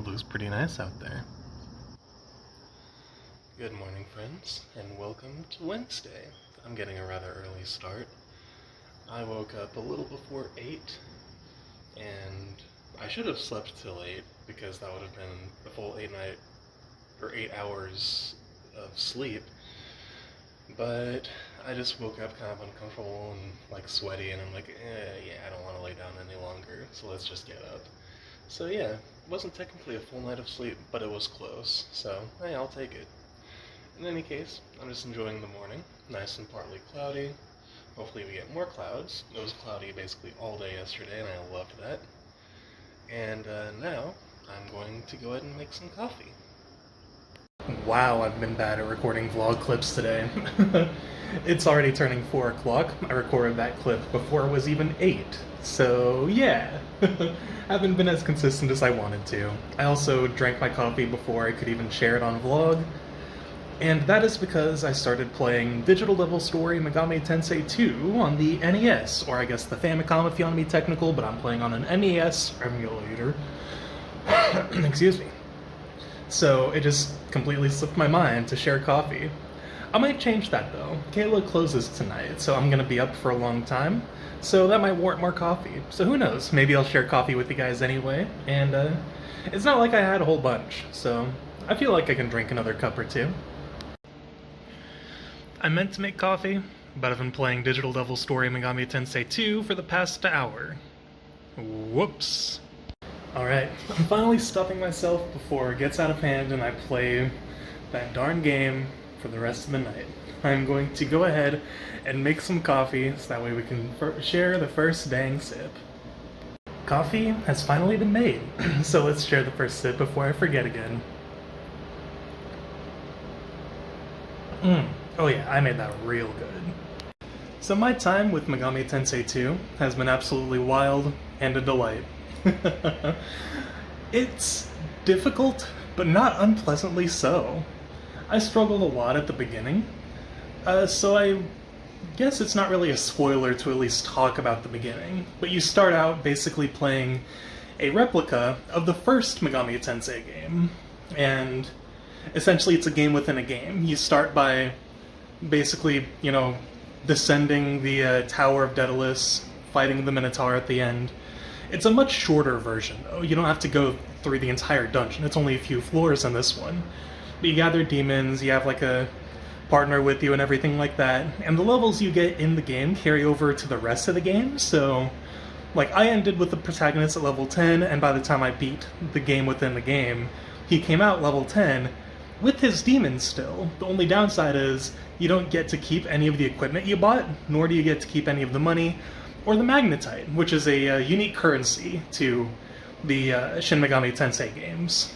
It looks pretty nice out there. Good morning, friends, and welcome to Wednesday. I'm getting a rather early start. I woke up a little before 8, and I should have slept till 8, because that would have been a full 8 hours of sleep. But I just woke up kind of uncomfortable and like sweaty, and I'm like, yeah, I don't want to lay down any longer, so let's just get up. So yeah, it wasn't technically a full night of sleep, but it was close, so hey, I'll take it. In any case, I'm just enjoying the morning, nice and partly cloudy. Hopefully we get more clouds. It was cloudy basically all day yesterday, and I loved that. And now, I'm going to go ahead and make some coffee. Wow, I've been bad at recording vlog clips today. It's already turning 4 o'clock. I recorded that clip before it was even 8. So yeah, haven't been as consistent as I wanted to. I also drank my coffee before I could even share it on vlog. And that is because I started playing Digital Devil Story Megami Tensei II on the NES, or I guess the Famicom if you want to be technical, but I'm playing on an NES emulator. Excuse me. So it just completely slipped my mind to share coffee. I might change that though. Kayla closes tonight, so I'm gonna be up for a long time, so that might warrant more coffee. So who knows, maybe I'll share coffee with you guys anyway, and it's not like I had a whole bunch, so I feel like I can drink another cup or two. I meant to make coffee, but I've been playing Digital Devil Story Megami Tensei II for the past hour. Whoops. Alright, I'm finally stopping myself before it gets out of hand and I play that darn game for the rest of the night. I'm going to go ahead and make some coffee so that way we can share the first dang sip. Coffee has finally been made, so let's share the first sip before I forget again. Oh yeah, I made that real good. So my time with Megami Tensei II has been absolutely wild and a delight. It's difficult, but not unpleasantly so. I struggled a lot at the beginning, so I guess it's not really a spoiler to at least talk about the beginning, but you start out basically playing a replica of the first Megami Tensei game, and essentially it's a game within a game. You start by basically, descending the Tower of Daedalus, fighting the Minotaur at the end. It's a much shorter version, though. You don't have to go through the entire dungeon. It's only a few floors in this one. But you gather demons, you have like a partner with you and everything like that. And the levels you get in the game carry over to the rest of the game, so like I ended with the protagonist at level 10, and by the time I beat the game within the game, he came out level 10 with his demons still. The only downside is you don't get to keep any of the equipment you bought, nor do you get to keep any of the money, or the magnetite, which is a unique currency to the Shin Megami Tensei games,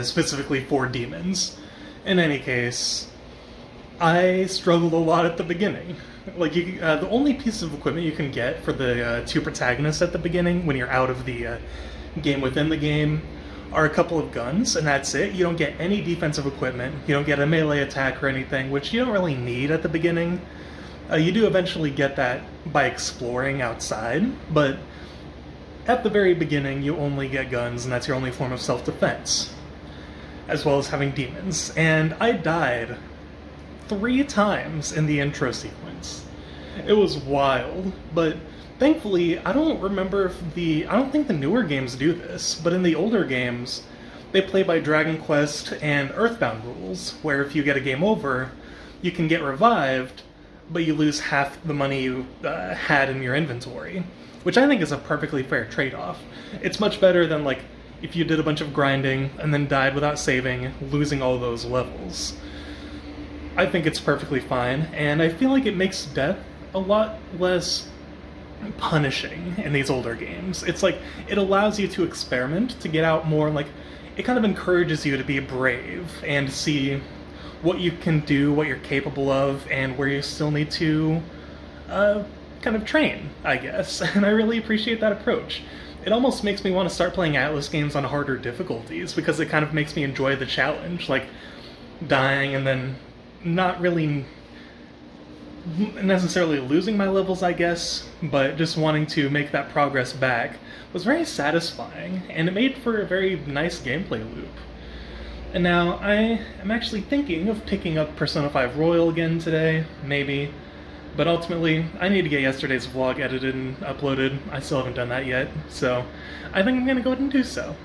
specifically for demons. In any case, I struggled a lot at the beginning. Like, the only piece of equipment you can get for the two protagonists at the beginning, when you're out of the game within the game, are a couple of guns, and that's it. You don't get any defensive equipment, you don't get a melee attack or anything, which you don't really need at the beginning. You do eventually get that by exploring outside, but at the very beginning you only get guns, and that's your only form of self-defense, as well as having demons. And I died 3 times in the intro sequence. It was wild, but thankfully I don't think the newer games do this, but in the older games they play by Dragon Quest and Earthbound rules, where if you get a game over, you can get revived, but you lose half the money you had in your inventory, which I think is a perfectly fair trade-off. It's much better than, like, if you did a bunch of grinding and then died without saving, losing all those levels. I think it's perfectly fine, and I feel like it makes death a lot less punishing in these older games. It's like, it allows you to experiment, to get out more, like, it kind of encourages you to be brave and see what you can do, what you're capable of, and where you still need to kind of train, I guess. And I really appreciate that approach. It almost makes me want to start playing Atlas games on harder difficulties, because it kind of makes me enjoy the challenge, like dying and then not really necessarily losing my levels, I guess, but just wanting to make that progress back was very satisfying, and it made for a very nice gameplay loop. And now I am actually thinking of picking up Persona 5 Royal again today, maybe, but ultimately I need to get yesterday's vlog edited and uploaded. I still haven't done that yet, so I think I'm gonna go ahead and do so.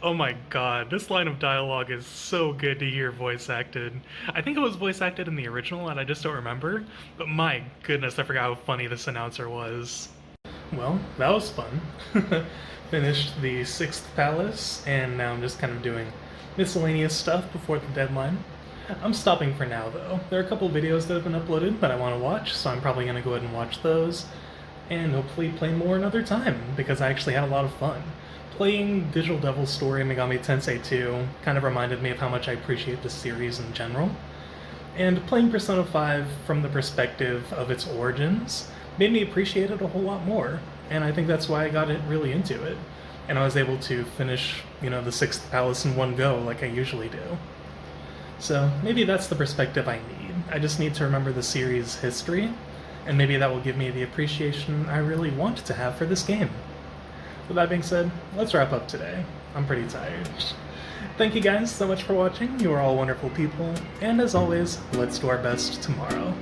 Oh my god, this line of dialogue is so good to hear voice acted. I think it was voice acted in the original and I just don't remember, but my goodness, I forgot how funny this announcer was. Well, that was fun. Finished the 6th palace, and now I'm just kind of doing miscellaneous stuff before the deadline. I'm stopping for now though. There are a couple videos that have been uploaded that I want to watch, so I'm probably going to go ahead and watch those, and hopefully play more another time, because I actually had a lot of fun. Playing Digital Devil's story Megami Tensei II kind of reminded me of how much I appreciate the series in general, and playing Persona 5 from the perspective of its origins made me appreciate it a whole lot more, and I think that's why I got really into it, and I was able to finish, the 6th palace in one go like I usually do. So maybe that's the perspective I need. I just need to remember the series' history, and maybe that will give me the appreciation I really want to have for this game. With that being said, let's wrap up today. I'm pretty tired. Thank you guys so much for watching. You are all wonderful people, and as always, let's do our best tomorrow.